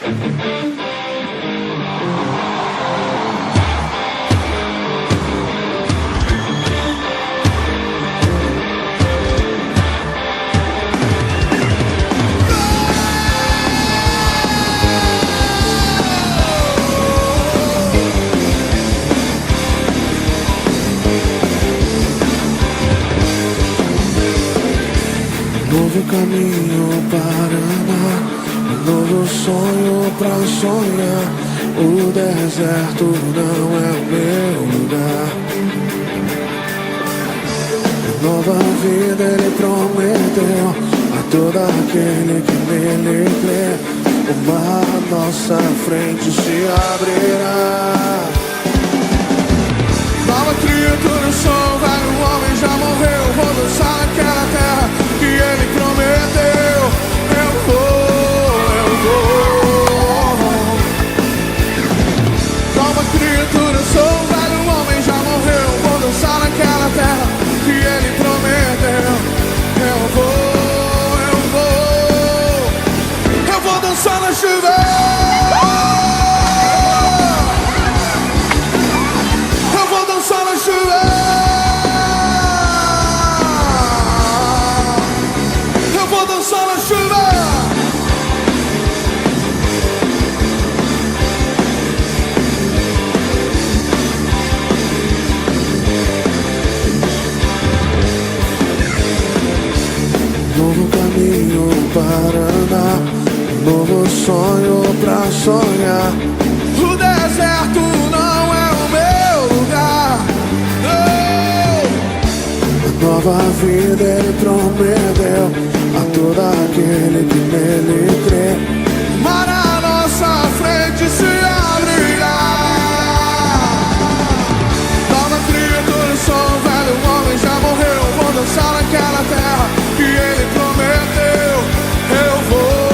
Novo caminho para andar, um novo sonho pra sonhar. O deserto não é o meu lugar. Nova vida ele prometeu a todo aquele que nele crê. O mar à nossa frente se abrirá. Nova criatura eu sou, velho homem já morreu. Vou dançar naquela terra que ele prometeu. Eu vou. Nova criatura eu sou, velho homem já morreu. Vou dançar naquela terra que ele prometeu. Eu vou dançar na chuva. Eu vou dançar na chuva. Eu vou dançar na chuva. Novo caminho para andar, novo sonho pra sonhar. O deserto não é o meu lugar. A nova vida ele prometeu a todo aquele que nele crê. Mar à nossa frente se abrirá. Nova criatura, sou um velho homem já morreu. Vou dançar naquela terra que ele prometeu. Eu vou.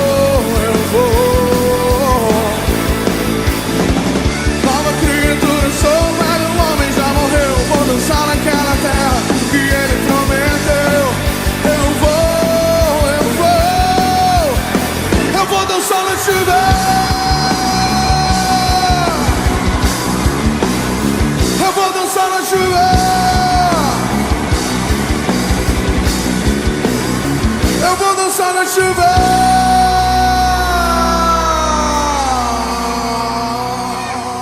Nova criatura, sou um velho homem já morreu. Vou dançar naquela terra que ele prometeu. Eu vou dançar na chuva. Eu vou dançar na chuva. Eu vou dançar na chuva.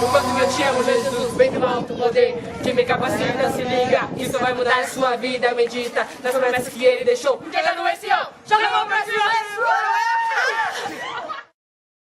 O quanto que eu te amo, Jesus, bem do alto poder que me capacita, se liga, isso vai mudar a sua vida. Medita nas promessas que ele deixou. Chega no Senhor, joga a mão pra cima.